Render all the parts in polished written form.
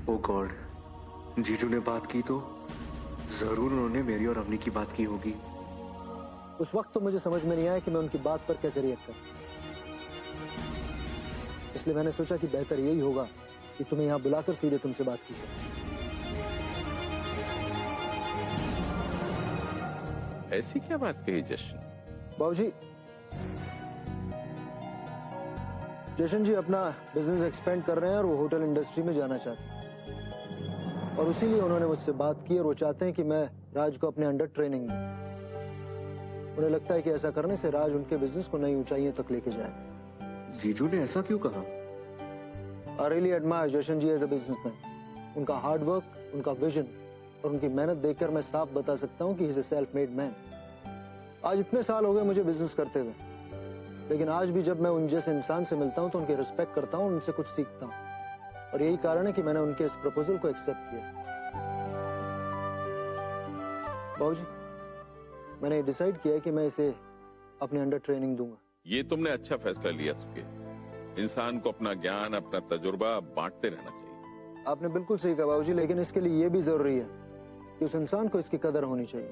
ओ God, जीजू ने बात की तो जरूर उन्होंने मेरी और अवनी की बात की होगी। उस वक्त तो मुझे समझ में नहीं आया कि मैं उनकी बात पर कैसे रिएक्ट करूं, इसलिए मैंने सोचा कि बेहतर यही होगा कि तुम्हें यहां बुलाकर सीधे तुमसे बात की जाए। ऐसी क्या बात कही जशन? बाबूजी, जशन जी अपना बिजनेस एक्सपेंड कर रहे हैं और वो होटल इंडस्ट्री में जाना चाहते हैं, और इसीलिए उन्होंने मुझसे बात की और वो चाहते हैं कि मैं राज को अपने अंडर ट्रेनिंग दूं। उन्हें लगता है कि ऐसा करने से राज उनके बिजनेस को नई ऊंचाइयों तक लेके जाए। जीजू ने ऐसा क्यों कहा? I really admire Jashan ji as a businessman. उनका हार्ड वर्क, उनका विजन और उनकी मेहनत देखकर मैं साफ बता सकता हूँ कि he is a self made man. आज इतने साल हो गए मुझे बिजनेस करते हुए, लेकिन आज भी जब मैं उन जैसे इंसान से मिलता हूँ तो उनकी रिस्पेक्ट करता हूँ, उनसे कुछ सीखता हूँ, और यही कारण है कि मैंने उनके इस प्रपोजल को एक्सेप्ट किया। बाबूजी, मैंने डिसाइड किया है कि मैं इसे अपने अंडर ट्रेनिंग दूंगा। ये तुमने अच्छा फैसला लिया सुकेत। इंसान को अपना ज्ञान, अपना तजुर्बा बांटते रहना चाहिए। आपने बिल्कुल सही कहा बाबूजी, लेकिन इसके लिए ये भी जरूरी है कि उस इंसान को इसकी कदर होनी चाहिए।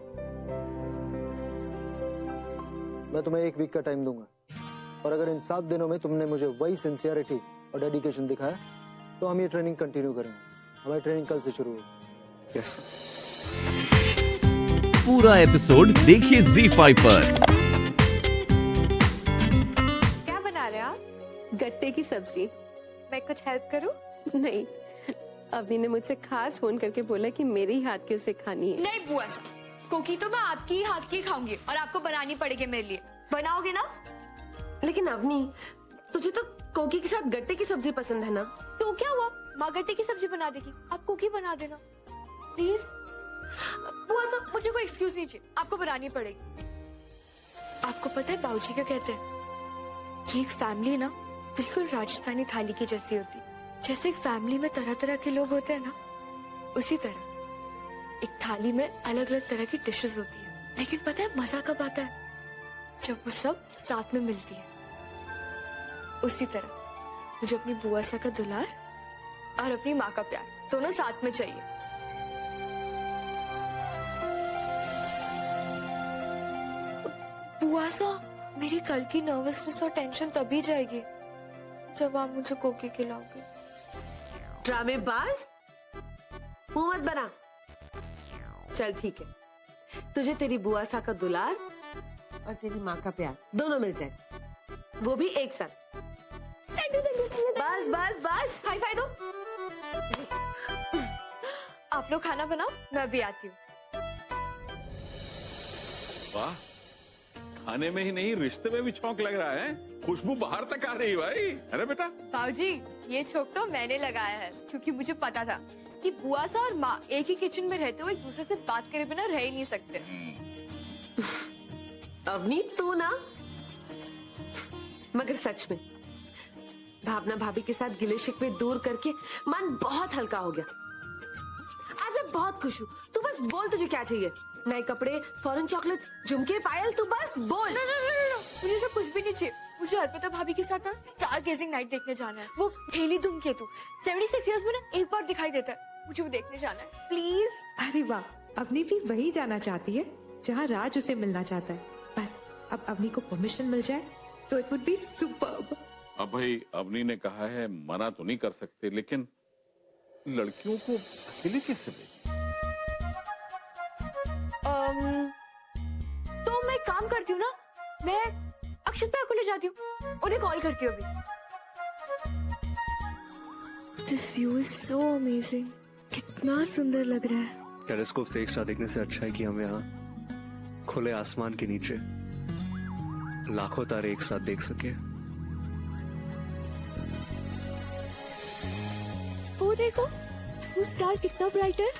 मैं तुम्हें 1 वीक का टाइम दूंगा, और अगर इन 7 दिनों में तुमने मुझे वही सिंसियरिटी और डेडिकेशन दिखाया तो हम ये ट्रेनिंग कंटिन्यू करेंगे। हमारी ट्रेनिंग कल से शुरू होगी। यस। पूरा एपिसोड देखिए ZEE5 पर। क्या बना रहे हो आप? गट्टे की सब्जी। मैं कुछ हेल्प करूं? नहीं, अवनी ने मुझसे खास फोन करके बोला कि मेरे ही हाथ की उसे खानी है। नहीं बुआ सा, कोकी तो मैं आपकी ही हाथ की खाऊंगी और आपको बनानी पड़ेगी मेरे लिए। बनाओगे ना? लेकिन अवनी, तुझे तो कोकी के साथ गट्टे की सब्जी पसंद है ना? तो क्या हुआ, माँ गट्टे की सब्जी बना देगी, आप कोकी बना देना प्लीज। बुआ सा, मुझे कोई एक्सक्यूज नहीं चाहिए, आपको बनानी पड़ेगी। आपको पता है बाबूजी क्या कहते हैं कि एक फैमिली ना बिल्कुल राजस्थानी थाली की जैसी होती है। जैसे एक फैमिली में तरह तरह के लोग होते हैं ना, उसी तरह एक थाली में अलग अलग तरह की डिशेस होती है। लेकिन पता है मजा कब आता है? जब वो सब साथ में मिलती है। उसी तरह मुझे अपनी बुआ सा का दुलार और अपनी माँ का प्यार दोनों साथ में चाहिए। बुआ सा, मेरी कल की नर्वसनेस और टेंशन तभी जाएगी जब आप मुझे कोकी खिलाओगे। ड्रामेबाज, मुंह मत बना। चल ठीक है, तुझे तेरी बुआ सा का दुलार और तेरी माँ का प्यार दोनों मिल जाए, वो भी एक साथ। बस बस बस, हाई फाई दो। आप लोग खाना बनाओ, मैं अभी आती हूँ। वाह, खाने में ही नहीं रिश्ते में भी छौंक लग रहा है। खुशबू बाहर तक आ रही है भाई। अरे बेटा, बाबूजी, ये छौंक तो मैंने लगाया है, क्योंकि मुझे पता था कि बुआ सा और माँ एक ही किचन में रहते हुए एक दूसरे से बात करे बिना रह ही नहीं सकते। अवनी तू ना, मगर सच में भावना भाभी के साथ गिले शिकवे दूर करके मन बहुत हल्का हो गया। आज मैं बहुत खुश हूँ। तू बस बोल, तुझे क्या चाहिए? नए कपड़े, फॉरेन चॉकलेट्स, झुमके, पायल, तू बस बोल। नो, मुझे तो कुछ भी नहीं चाहिए। मुझे अर्पिता भाभी के साथ ना स्टार गेजिंग नाइट देखने जाना है। वो हेली धूमकेतु 76 इयर्स में ना एक बार दिखाई देता है, मुझे वो देखने जाना है प्लीज। अरे वाह, अवनी भी वही जाना चाहती है जहाँ राज उसे मिलना चाहता है। बस अब अवनी को परमिशन मिल जाए तो इट वुड बी सुपर्ब। अब भाई अवनी ने कहा है, मना तो नहीं कर सकते, लेकिन लड़कियों को अकेले कैसे भेजें? तो मैं काम करती हूँ ना, मैं अक्षत भैया को ले जाती हूँ, उन्हें कॉल करती हूँ अभी। This view is so amazing, कितना सुंदर लग रहा है। टेलीस्कोप से एक साथ देखने से अच्छा है कि हम यहाँ खुले आसमान के नीचे लाखों तारे एक साथ देख सके। वो देखो, वो स्टार कितना ब्राइट है।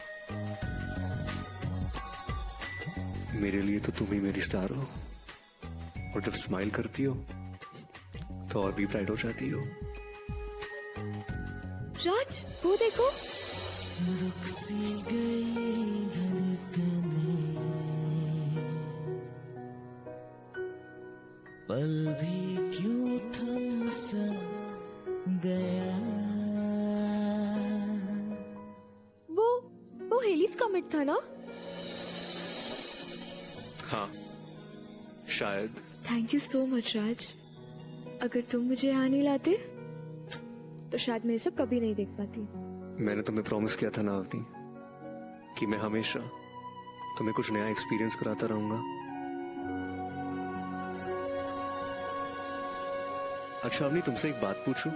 मेरे लिए तो तुम ही मेरी स्टार हो, और जब स्माइल करती हो तो और भी ब्राइट हो जाती हो। राज, वो देखो। पल भी क्यों थम सा गया, कमिट था ना? हाँ शायद। थैंक यू सो मच राज। अगर तुम मुझे यहाँ नहीं लाते तो शायद मैं ये सब कभी नहीं देख पाती। मैंने तुम्हें प्रॉमिस किया था ना अवनी कि मैं हमेशा तुम्हें कुछ नया एक्सपीरियंस कराता रहूंगा। अच्छा अवनी, तुमसे एक बात पूछूं?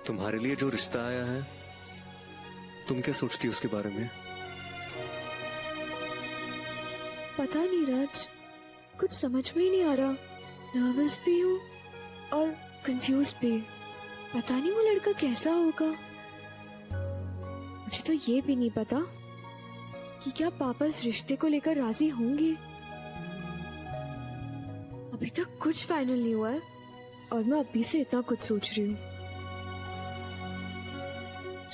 तुम्हारे लिए जो रिश्ता आया है, तुम क्या सोचती हो उसके बारे में? पता नहीं राज, कुछ समझ में ही नहीं आ रहा। नर्वस भी हूँ और कंफ्यूज भी। पता नहीं वो लड़का कैसा होगा। मुझे तो ये भी नहीं पता कि क्या पापा इस रिश्ते को लेकर राजी होंगे। अभी तक कुछ फाइनल नहीं हुआ है और मैं अभी से इतना कुछ सोच रही हूँ।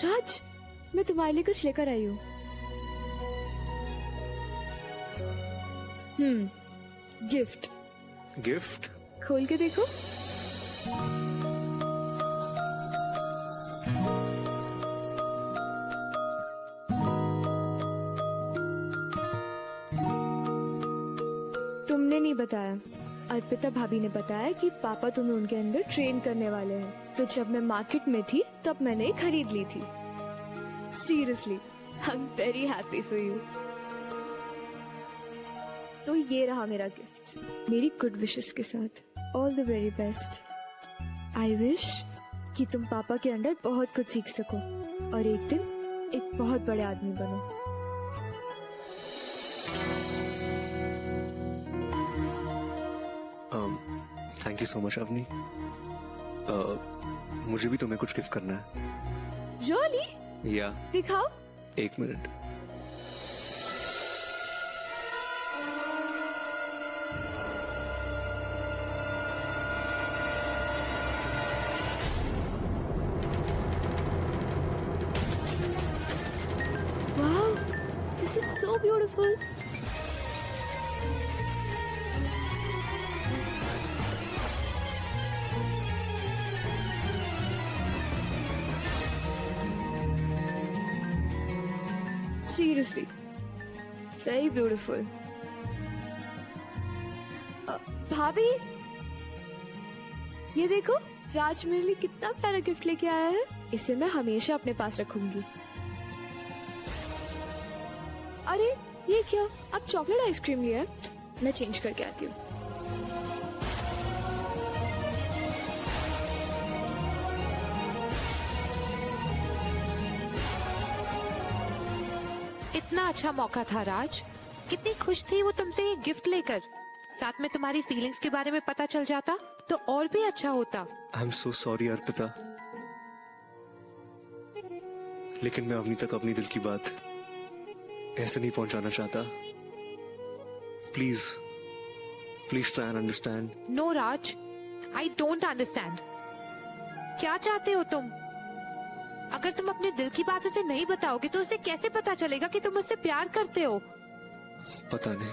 राज, मैं तुम्हारे लिए कुछ लेकर आई हूँ। गिफ्ट। गिफ्ट? खोल के देखो। तुमने नहीं बताया, अर्पिता भाभी ने बताया कि पापा तुम्हें उनके अंदर ट्रेन करने वाले हैं। तो जब मैं मार्केट में थी तब मैंने खरीद ली थी। Seriously, I am very happy for you. तो ये रहा मेरा गिफ्ट, मेरी गुड विशेस के साथ। All the very best. I wish कि तुम पापा के अंडर बहुत कुछ सीख सको और एक दिन एक बहुत बड़े आदमी बनो। Thank you so much Avni. मुझे भी तुम्हें कुछ गिफ्ट करना है। रियली? या दिखाओ। एक minute. Wow, this is so beautiful. Seriously, very beautiful. भाभी, ये देखो, राज मेरे लिए कितना प्यारा गिफ्ट लेके आया है। इसे मैं हमेशा अपने पास रखूंगी। अरे ये क्या, अब चॉकलेट आइसक्रीम लिया है? मैं चेंज करके आती हूँ। इतना अच्छा मौका था राज, कितनी खुश थी वो तुमसे ये गिफ्ट लेकर। साथ में तुम्हारी फीलिंग्स के बारे में पता चल जाता तो और भी अच्छा होता। I am so sorry Arpita, लेकिन मैं अवनी तक अपनी दिल की बात ऐसे नहीं पहुंचाना चाहता। Please please try and understand. No Raj, I don't understand. क्या चाहते हो तुम? अगर तुम अपने दिल की बात उसे नहीं बताओगे तो उसे कैसे पता चलेगा कि तुम उससे प्यार करते हो? पता नहीं।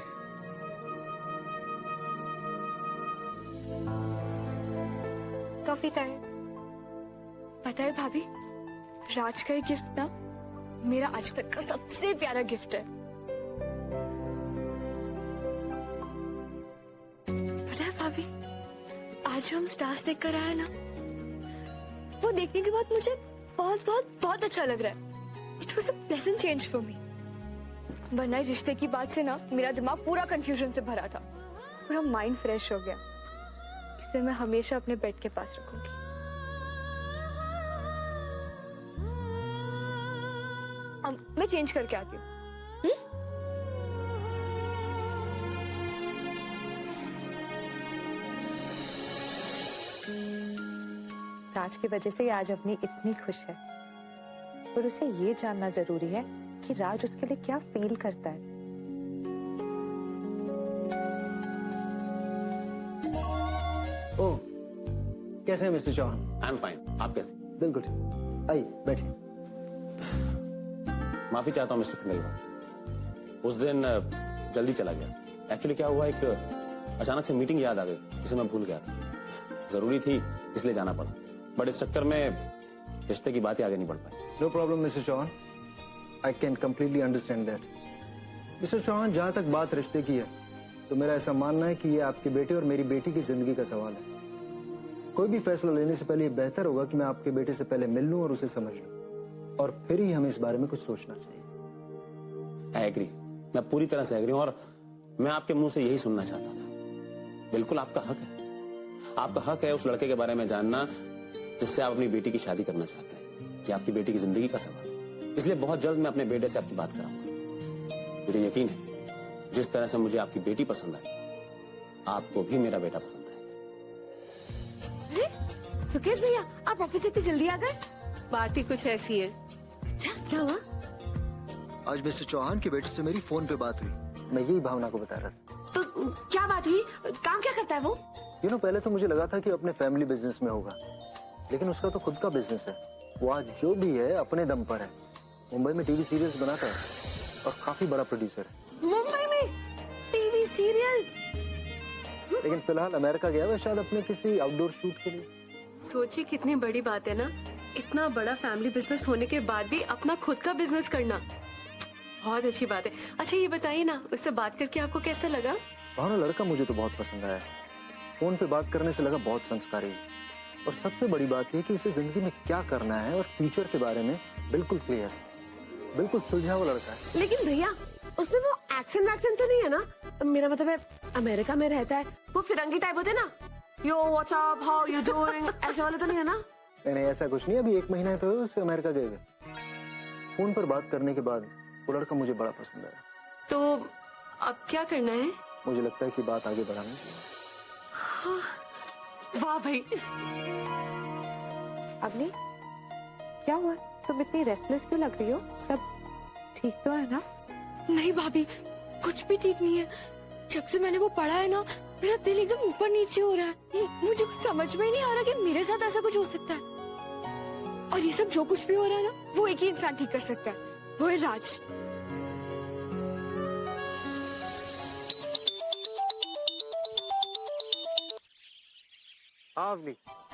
Coffee time. पता है भाभी, राज का ये गिफ्ट ना मेरा आज तक का सबसे प्यारा गिफ्ट है। पता है भाभी, आज जो हम स्टार्स देख कर आए ना, वो देखने के बाद मुझे बहुत बहुत बहुत अच्छा लग रहा है। It was a pleasant change for me. वरना रिश्ते की बात से ना मेरा दिमाग पूरा कंफ्यूजन से भरा था। पूरा माइंड फ्रेश हो गया। इसे मैं हमेशा अपने बेड के पास रखूंगी। मैं चेंज करके आती हूँ। राज की वजह से आज अपनी इतनी खुश है, पर उसे ये जानना जरूरी है कि राज उसके लिए क्या फील करता है। ओह, कैसे हैं mister Chauhan? I am fine, आप कैसे? बिल्कुल ठीक। आइए बैठिए। माफी चाहता हूँ मिस्टर खंडेलवाल, उस दिन जल्दी चला गया। एक्चुअली क्या हुआ, एक अचानक से मीटिंग याद आ गई जिसे मैं भूल गया था। जरूरी थी इसलिए जाना पड़ा, बट इस चक्कर में रिश्ते की बात ही आगे नहीं बढ़ पाई। No problem mister Chauhan, I can completely understand that. Mister Chauhan, जहां तक बात रिश्ते की है तो मेरा ऐसा मानना है कि ये आपके बेटे और मेरी बेटी की जिंदगी का सवाल है। कोई भी फैसला लेने से पहले ये बेहतर होगा कि मैं आपके बेटे से पहले मिल लूं और उसे समझ लूं, और फिर ही हमें इस बारे में कुछ सोचना चाहिए। आई एग्री, मैं पूरी तरह से एग्री हूं, और मैं आपके मुंह से यही सुनना चाहता था। बिल्कुल आपका हक है, आपका हक है उस लड़के के बारे में जानना जिससे आप अपनी बेटी की शादी करना चाहते हैं। ये आपकी बेटी की जिंदगी का सवाल है, इसलिए बहुत जल्द मैं अपने बेटे से आपकी बात कराऊंगा। मुझे यकीन है जिस तरह से मुझे आपकी बेटी पसंद आई, आपको भी मेरा बेटा पसंद है। अरे सुकेश भैया, आप ऑफिस से इतनी जल्दी आ गए? बात ही कुछ ऐसी है। अच्छा, क्या हुआ? आज मिस्टर चौहान के बेटे से मेरी फोन पे बात हुई। मैं यही भावना को बता रहा था। तो क्या बात हुई? काम क्या करता है वो? पहले तो मुझे लगा था कि अपने फैमिली बिजनेस में होगा, लेकिन उसका तो खुद का बिजनेस है। वो आज जो भी है अपने दम पर है। मुंबई में टीवी सीरियल्स बनाता है और काफी बड़ा प्रोड्यूसर है। मुंबई में टीवी सीरियल? लेकिन फिलहाल अमेरिका गया है, शायद अपने किसी आउटडोर शूट के लिए। सोचिए कितनी बड़ी बात है ना, इतना बड़ा फैमिली बिजनेस होने के बाद भी अपना खुद का बिजनेस करना। बहुत अच्छी बात है। अच्छा ये बताइए ना, उससे बात करके आपको कैसा लगा? भावना, लड़का मुझे तो बहुत पसंद आया। फोन पे बात करने से लगा बहुत संस्कारी, और सबसे बड़ी बात यह कि उसे जिंदगी में क्या करना है और फ्यूचर के बारे में बिल्कुल क्लियर है। बिल्कुल सुलझा हुआ लड़का है। लेकिन भैया, उसमें वो एक्शन वैक्शन तो नहीं है ना? मेरा मतलब है अमेरिका में रहता है, वो फिरंगी टाइप होते ना, यो व्हाट्सअप, हाउ यू डूइंग, ऐसे वाले तो नहीं है ना? नहीं, ऐसा कुछ नहीं। अभी 1 महीना तो उसे अमेरिका गए हुए। फोन पर बात करने के बाद वो लड़का मुझे बड़ा पसंद आया। तो अब क्या करना है? मुझे लगता है कि बात आगे बढ़ानी चाहिए। हाँ, वाह भाई। अवनी, क्या हुआ? तुम इतनी रेस्टलेस क्यों लग रही हो? सब ठीक तो है ना? नहीं भाभी, कुछ भी ठीक नहीं है। जब से मैंने वो पढ़ा है ना, मेरा दिल एकदम ऊपर नीचे हो रहा है। मुझे कुछ समझ में ही नहीं आ रहा कि मेरे साथ ऐसा कुछ हो सकता है। और ये सब जो कुछ भी हो रहा है ना, वो एक ही इंसान ठीक कर सकता है, वो है राज।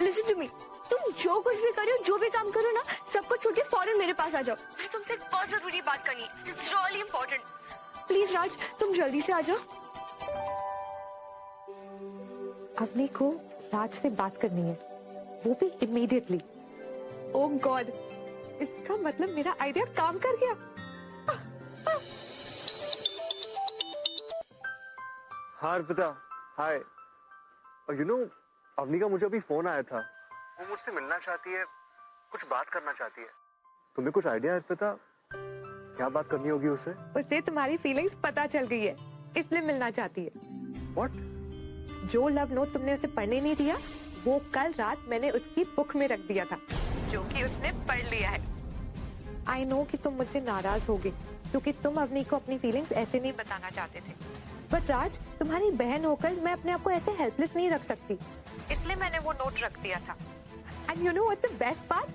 लिसन टू मी, तुम जो कुछ भी करो, जो भी काम करो ना, सबको छोड़ के फौरन मेरे पास आ जाओ। मुझे तुमसे एक बहुत जरूरी बात करनी है। It's really important. प्लीज राज, तुम जल्दी से आ जाओ। अवनी को राज से बात करनी है, वो भी इमीडिएटली। ओह गॉड, इसका मतलब मेरा आइडिया काम कर गया। हाँ अर्पिता, हाय। और अवनी का मुझे अभी फोन आया था। वो मुझसे मिलना चाहती है, कुछ बात करना चाहती है। तुम्हें कुछ आइडिया है अर्पिता, क्या बात करनी होगी उससे? उसे तुम्हारी फीलिंग्स पता चल गई है, इसलिए मिलना चाहती है। व्हाट? जो लव नोट तुमने उसे पढ़ने नहीं दिया, वो कल रात मैंने उसकी बुक में रख दिया था, जो कि उसने पढ़ लिया है। आई नो कि तुम मुझसे नाराज होगे, क्योंकि तुम अवनी को अपनी फीलिंग्स ऐसे नहीं बताना चाहते थे। बट राज, तुम्हारी बहन होकर मैं अपने आप को ऐसे हेल्पलेस नहीं रख सकती, इसलिए मैंने वो नोट रख दिया था। And you know what's the best part?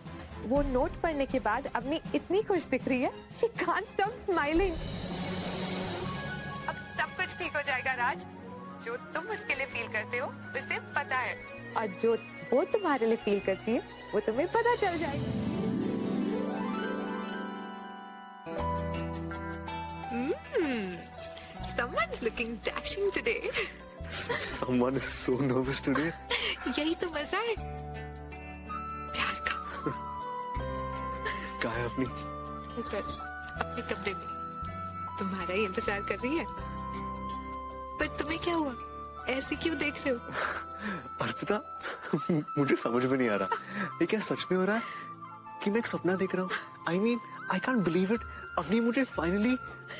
वो नोट पढ़ने के बाद अवनी इतनी खुश दिख रही है, शी कांट स्टॉप स्माइलिंग। अब सब कुछ ठीक हो जाएगा राज। जो तुम उसके लिए फील करते हो उसे पता है, और जो वो तुम्हारे लिए फील करती है वो तुम्हें पता चल जाएगा। Someone's looking dashing today. Someone is so nervous today. यही तो मजा है प्यार का। कहाँ है अपनी? सर, अपने कमरे में तुम्हारा ही इंतजार कर रही है। पर तुम्हें क्या हुआ? ऐसे क्यों देख रहे हो? अर्पिता, मुझे समझ में नहीं आ रहा, ये क्या सच में हो रहा है कि मैं एक सपना देख रहा हूँ? I mean, I can't believe it. Avani, मुझे finally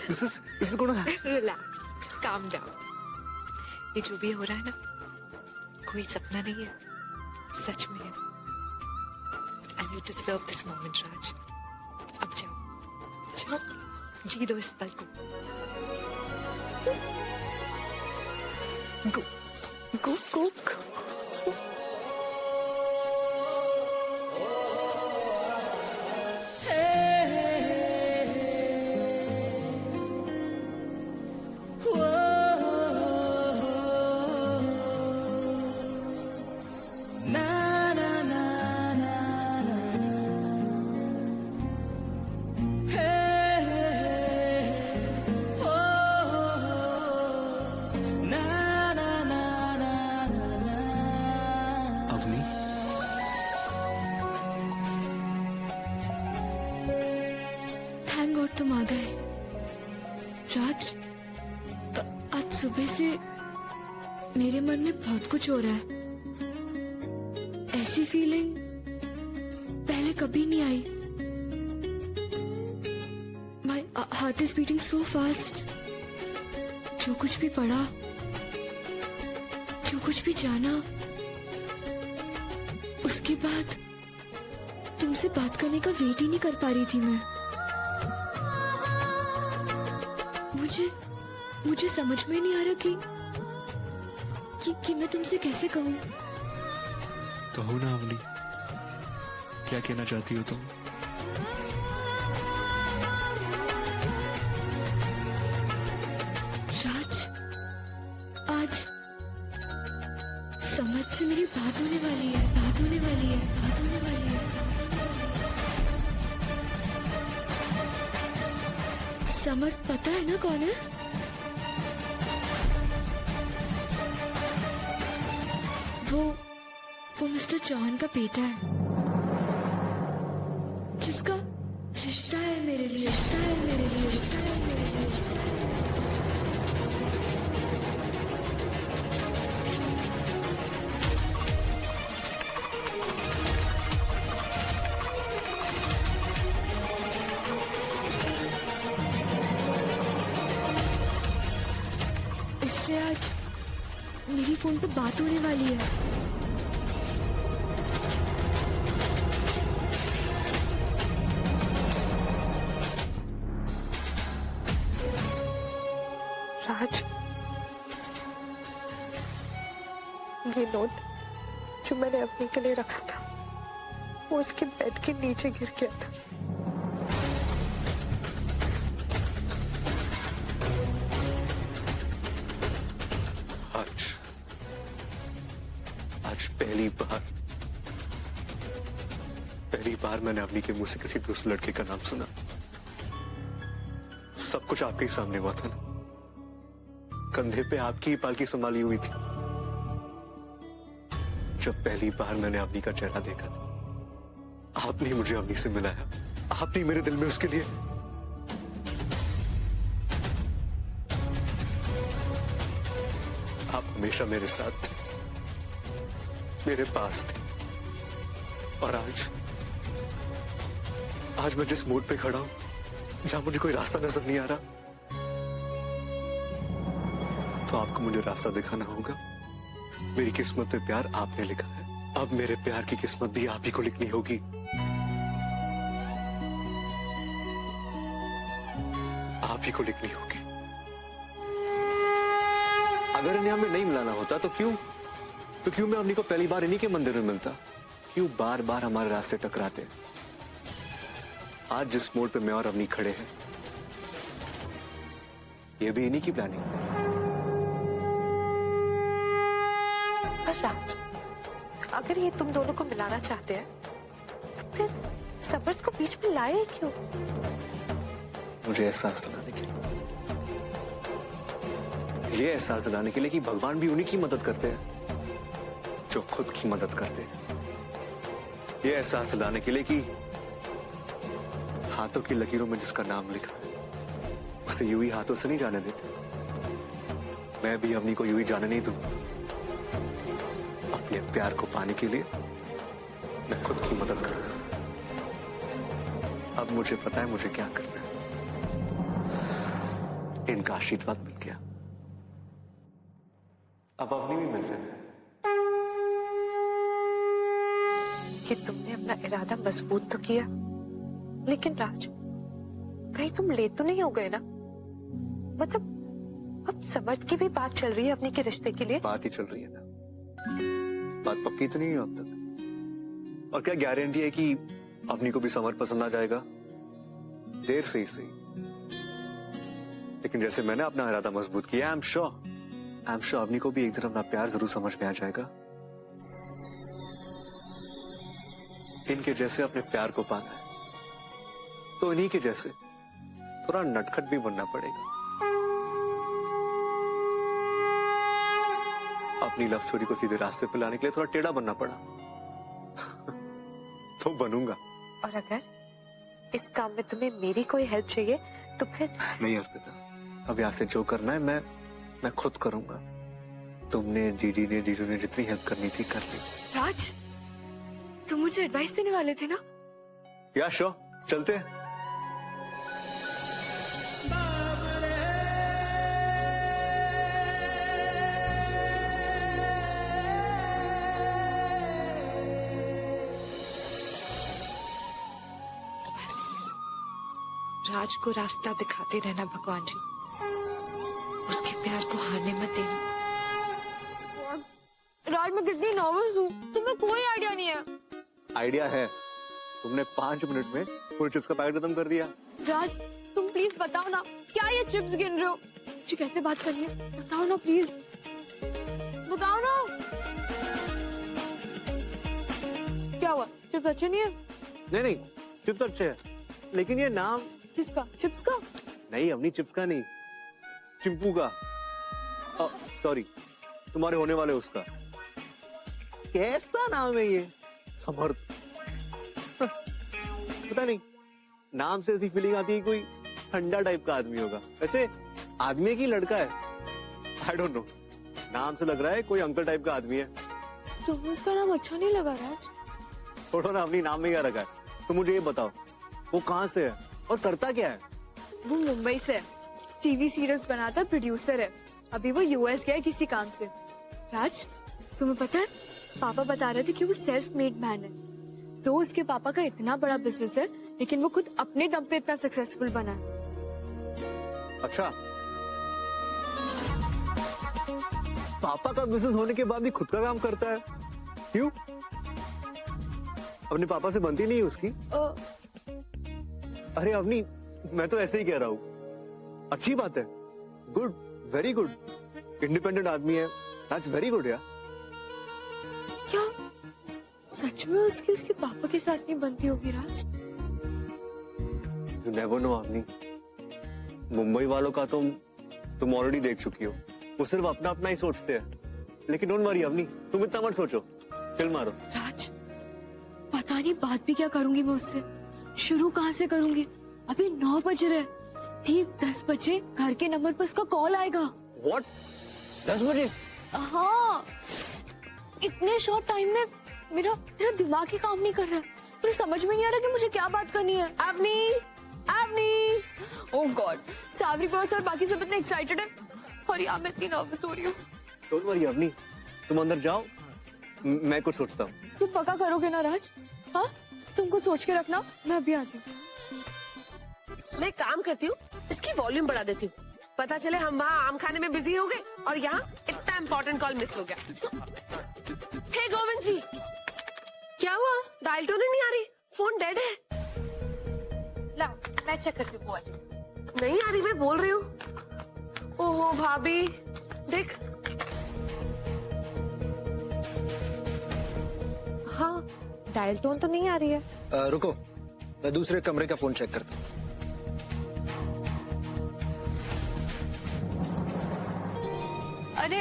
this is gonna happen. Relax, calm down. ये जो भी हो रहा है ना, कोई सपना नहीं है, सच में है। And you deserve this moment Raj. अब जाओ जाओ, जी दो इस पल को। Go, go, go, go. और तुम आ गए। राज, आज सुबह से मेरे मन में बहुत कुछ हो रहा है। ऐसी फीलिंग पहले कभी नहीं आई। My heart is beating so fast. जो कुछ भी पढ़ा, जो कुछ भी जाना, उसके बाद तुमसे बात करने का वेट ही नहीं कर पा रही थी मैं। मुझे समझ में नहीं आ रहा कि मैं तुमसे कैसे कहूँ। कहो ना अवनी, क्या कहना चाहती हो तुम? राज, आज समझ से मेरी बात होने वाली है, बात होने वाली है, बात होने वाली है। समर्थ पता है ना कौन है? वो मिस्टर चौहान का बेटा है, जिसका रिश्ता है मेरे लिए, रिश्ता है मेरे लिए, रिश्ता है मेरे लिए। उससे आज मेरी फोन पे बात होने वाली है। राज, ये नोट जो मैंने अपने के लिए रखा था, वो इसके बेड के नीचे गिर गया था। आज पहली बार मैंने अवनी के मुंह से किसी दूसरे लड़के का नाम सुना। सब कुछ आपके ही सामने हुआ था ना। कंधे पे आपकी ही पालकी संभाली हुई थी। जब पहली बार मैंने अवनी का चेहरा देखा था, आपने मुझे अवनी से मिलाया। आपने मेरे दिल में उसके लिए आप हमेशा मेरे साथ थे, मेरे पास थे। और आज मैं जिस मूड पे खड़ा हूं, जहां मुझे कोई रास्ता नजर नहीं आ रहा, तो आपको मुझे रास्ता दिखाना होगा। मेरी किस्मत में प्यार आपने लिखा है, अब मेरे प्यार की किस्मत भी आप ही को लिखनी होगी। आप ही को लिखनी होगी। अगर इन्हें हमें नहीं मिलाना होता तो क्यों मैं अवनी को पहली बार इन्हीं के मंदिर में मिलता? क्यों बार बार हमारे रास्ते टकराते? आज जिस मोड़ पे मैं और अवनी खड़े हैं, ये भी इन्हीं की प्लानिंग है। पर राज, अगर ये तुम दोनों को मिलाना चाहते हैं, तो फिर समर्थ को बीच में लाए क्यों? मुझे एहसास दिलाने के लिए, ये एहसास दिलाने के लिए कि भगवान भी उन्हीं की मदद करते हैं जो खुद की मदद करते हैं। ये एहसास दिलाने के लिए कि हाथों की लकीरों में जिसका नाम लिखा है, उसे यूं ही हाथों से नहीं जाने देते। मैं भी अवनी को यूं ही जाने नहीं दूंगा। अपने प्यार को पाने के लिए मैं खुद की मदद करूंगा। अब मुझे पता है मुझे क्या करना है। इनका आशीर्वाद मिल गया, अब अवनी भी मिल जाए। कि तुमने अपना इरादा मजबूत तो किया, लेकिन राज, कहीं तुम ले तो नहीं हो गए ना? मतलब अब समर्थ की भी बात चल रही है अपने के रिश्ते के लिए। बात ही चल रही है ना, बात पक्की तो नहीं है अब तक। और क्या गारंटी है कि अवनी को भी समर्थ पसंद आ जाएगा? देर से ही सही, लेकिन जैसे मैंने अपना इरादा मजबूत किया, आई एम श्योर अवनी को भी एक दिन अपना प्यार जरूर समझ में आ जाएगा। इनके जैसे अपने प्यार को पाना है तो इन्हीं के जैसे थोड़ा नटखट भी बनना पड़ेगा। अपनी लव स्टोरी को सीधे रास्ते पे लाने के लिए थोड़ा टेढ़ा बनना पड़ा तो बनूंगा। और अगर इस काम में तुम्हें मेरी कोई हेल्प चाहिए तो फिर नहीं अर्पिता, अब यहाँ से जो करना है मैं खुद करूंगा। तुमने जीजी ने जीजू ने जितनी हेल्प करनी थी कर ली। राज, तुम मुझे एडवाइस देने वाले थे ना? या श्योर, चलते हैं। बस राज को रास्ता दिखाते रहना भगवान जी, उसके प्यार को हारने मत देना। राज, मैं कितनी नर्वस हूँ, तुम्हें कोई आइडिया नहीं है। आइडिया है, तुमने 5 मिनट में पूरे चिप्स का पैकेट खत्म कर दिया। राज, तुम प्लीज बताओ ना, क्या ये चिप्स गिन रहे हो? मुझे कैसे बात करनी है, बताओ ना प्लीज, बताओ ना। क्या हुआ, चिप्स अच्छे नहीं है? नहीं, चिप्स अच्छे है, लेकिन ये नाम किसका? चिप्स का? नहीं अवनी, चिप्स का नहीं, चिंपू का। सॉरी, तुम्हारे होने वाले उसका। कैसा नाम है ये, समर्थ। पता नहीं, नाम से ऐसी फीलिंग आती है कोई ठंडा टाइप का आदमी होगा। वैसे आदमी है कि लड़का है, आई डोंट नो, नाम से लग रहा है कोई अंकल टाइप का आदमी है। तो उसका नाम अच्छा नहीं लगा राज? थोड़ा ना अपनी नाम में क्या रखा है। तो मुझे ये बताओ, वो कहाँ से है और करता क्या है? वो मुंबई से है, टीवी सीरियल्स बनाता है, प्रोड्यूसर है। अभी वो यूएस गया है किसी काम से। राज, तुम्हें पता है, पापा बता रहे थे कि वो सेल्फ मेड मैन है। तो उसके पापा का इतना बड़ा बिजनेस है, लेकिन वो खुद अपने दम पे इतना सक्सेसफुल बना है। अच्छा, पापा का बिजनेस होने के बाद भी खुद का काम करता है, क्यों? अपने पापा से बनती नहीं है उसकी? अरे अवनी, मैं तो ऐसे ही कह रहा हूँ। अच्छी बात है, गुड, वेरी गुड, इंडिपेंडेंट आदमी है, दैट्स वेरी गुड यार। क्या सच में उसके पापा के साथ नहीं बनती होगी Raj? You never know Avni, Mumbai वालों का तुम ऑलरेडी देख चुकी हो। वो सिर्फ अपना अपना ही सोचते हैं। लेकिन डोंट वरी अवनी, तुम इतना मत सोचो, चिल मारो। राज, पता नहीं बात भी क्या करूंगी मैं उससे, शुरू कहाँ से करूंगी? अभी 9 बज रहे, ठीक 10 बजे घर के नंबर पर उसका कॉल आएगा। व्हाट? 10 बजे? हाँ, इतने शॉर्ट टाइम में मेरा दिमाग ही काम नहीं कर रहा है। मुझे समझ में नहीं आ रहा कि मुझे क्या बात करनी है। अवनी, ओह गॉड, सावरी बॉस और बाकी सब इतने एक्साइटेड है और यहाँ मैं इतनी नर्वस हो रही हूँ। डोंट वरी अवनी, तुम अंदर जाओ, मैं कुछ सोचता हूँ। तुम पक्का करोगे ना राज? हाँ, तुम कुछ सोच के रखना, मैं अभी आती हूँ। मैं काम करती हूँ, इसकी वॉल्यूम बढ़ा देती हूँ। पता चले हम वहाँ आम खाने में बिजी हो गए और यहाँ इतना इम्पोर्टेंट कॉल मिस हो गया। हे गोविंद जी, क्या हुआ? डायल टोन नहीं आ रही, फोन डेड है। ला, मैं चेक करती हूँ। नहीं आ रही, मैं बोल रही हूँ। ओहो भाभी, देख। हाँ, डायल टोन तो नहीं आ रही है। रुको, मैं दूसरे कमरे का फोन चेक करता हूँ। अरे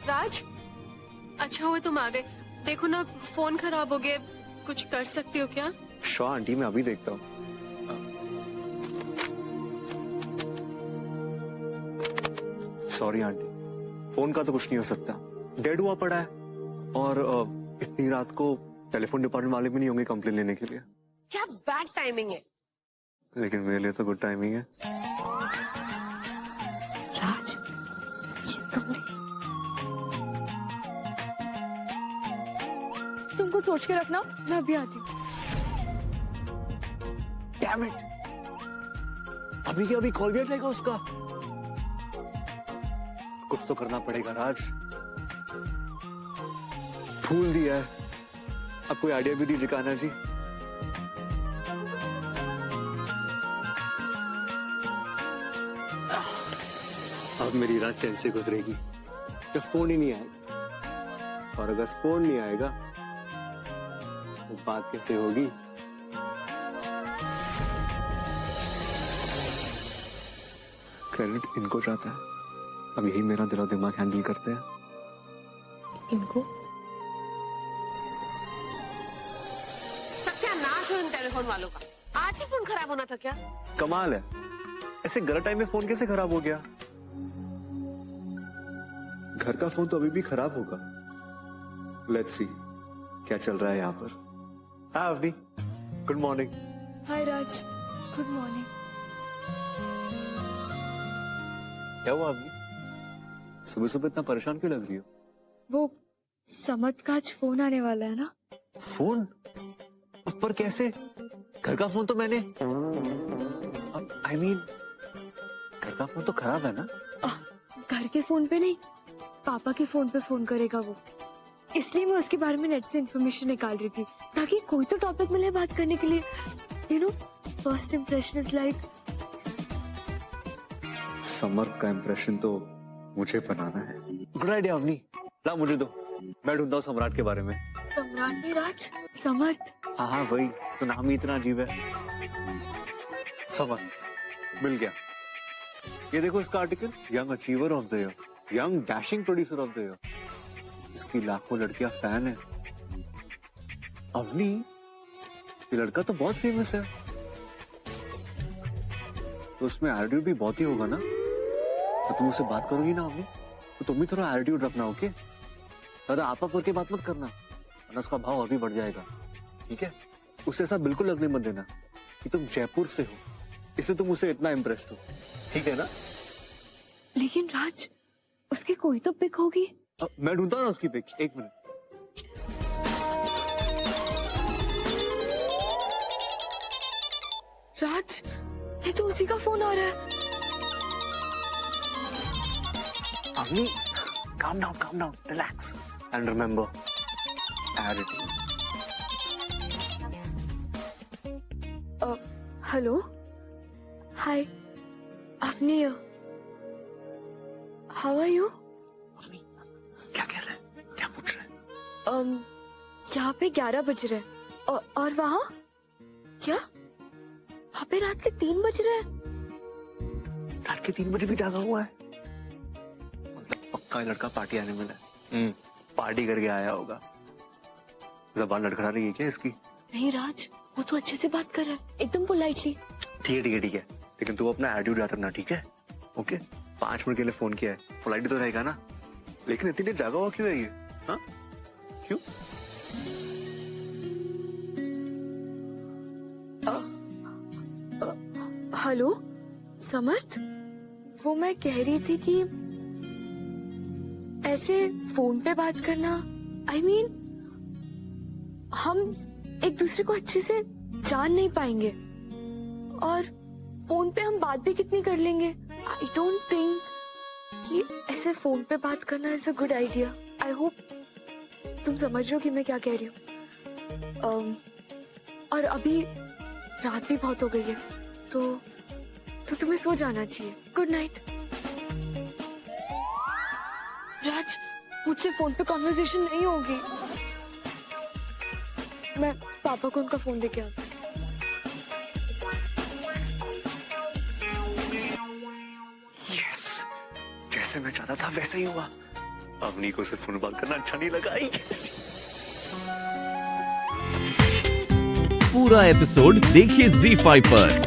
राज, अच्छा हुआ तुम आ गए। देखो ना, फोन खराब हो गया, कुछ कर सकती हो क्या? श्योर आंटी, मैं अभी देखता हूँ। सॉरी आंटी, फोन का तो कुछ नहीं हो सकता, डेड हुआ पड़ा है। और इतनी रात को टेलीफोन डिपार्टमेंट वाले भी नहीं होंगे कंप्लेन लेने के लिए। क्या बैड टाइमिंग है। लेकिन मेरे लिए तो गुड टाइमिंग है। राज, ये तुम कुछ सोच के रखना, मैं अभी आती हूँ। डैम इट, अभी के अभी कॉल भी आ जाएगा उसका। कुछ तो करना पड़ेगा राज, भूल दिया है। अब कोई आइडिया भी दीजिए कान्हा जी। अब मेरी रात चैन से गुजरेगी जब फोन ही नहीं आएगा, और अगर फोन नहीं आएगा तो बात कैसे होगी? क्रेडिट इनको जाता है, अब यही मेरा दिलो दिमाग हैंडल करते हैं। इनको सत्यानाश हो इन टेलीफोन वालों का। आज ही फोन खराब होना था क्या? कमाल है, ऐसे गलत टाइम में फोन कैसे खराब हो गया? घर का फोन तो अभी भी खराब होगा। लेट्स सी क्या चल रहा है यहाँ पर। हाय अवनी, गुड मॉर्निंग। हाय राज, गुड मॉर्निंग। क्या हुआ अवनी, सुबह सुबह इतना परेशान क्यों लग रही हो? वो समत का आज फोन आने वाला है ना। फोन? पर कैसे? घर का फोन तो मैंने I mean, घर का फोन तो खराब है ना? घर के फोन पे नहीं, पापा के फोन पे फोन करेगा वो। इसलिए मैं उसके बारे में नेट से इंफॉर्मेशन निकाल रही थी ताकि कोई तो टॉपिक मिले बात करने के लिए। You know, first impression is like. Samarth का इंप्रेशन तो मुझे बनाना है। गुड आइडिया अवनी, ला मुझे दो, मैं ढूंढता हूँ सम्राट के बारे में। सम्राट नहीं राज, समर्थ। हाँ हाँ वही तो, नाम ही इतना अजीब है। समर्थ मिल गया। ये देखो इसका article, young achiever of the year, young dashing producer of the year. इसकी लाखों लड़कियां फैन है। अवनी, ये लड़का तो बहुत फेमस है, तो उसमें एटीट्यूड भी बहुत ही होगा ना। तो तुम उससे बात करोगी ना अवनी, तो तुम भी थोड़ा एटीट्यूड रखना, ओके? दादा आपा करके बात मत करना, वरना उसका भाव और भी बढ़ जाएगा, ठीक है? उससे ऐसा बिल्कुल लगने मत देना कि तुम जयपुर से हो, इससे तुम उसे इतना इम्प्रेस्ड हो, ठीक है ना? लेकिन राज, उसकी कोई तो पिक होगी। मैं ढूंढता हूँ ना उसकी पिक, एक मिनट। राज, ये तो उसी का फोन आ रहा है। Avni, calm down, relax and remember, attitude. Hello, hi, Avni, how are you? क्या कह रहे हैं, क्या पूछ रहे हैं? यहाँ पे 11 बज रहे हैं और वहाँ क्या? वहाँ पे रात के 3 बज रहे हैं। रात के 3 बजे भी जागा हुआ है, मतलब पक्का लड़का पार्टी आने वाला है। पार्टी करके आया होगा। जबान लड़खड़ा रही है क्या इसकी? नहीं राज, वो तो अच्छे से बात कर रहा है, एकदम पोलाइटली। ठीक है, लेकिन तू अपना एटीट्यूड याद रखना, ठीक है? ओके, 5 मिनट के लिए फोन किया है, पोलाइट तो रहेगा ना। लेकिन इतनी देर जागा हुआ क्यों है ये? हाँ, क्यों? हेलो समर्थ, वो मैं कह रही थी कि ऐसे फोन पे बात करना, I mean, हम एक दूसरे को अच्छे से जान नहीं पाएंगे और फोन पे हम बात भी कितनी कर लेंगे। आई डोंट थिंक कि ऐसे फोन पे बात करना is a good idea. I hope तुम समझ रहे हो कि मैं क्या कह रही हूँ। और अभी रात भी बहुत हो गई है, तो तुम्हें सो जाना चाहिए। Good night. राज, मुझसे फोन पे कॉन्वर्सेशन नहीं होगी। मैं पापा को उनका फोन देके आती हूँ। यस, जैसे मैं चाहता था वैसे ही हुआ। अवनी को सिर्फ फोन बात करना अच्छा नहीं लगा। पूरा एपिसोड देखिए ZEE5 पर।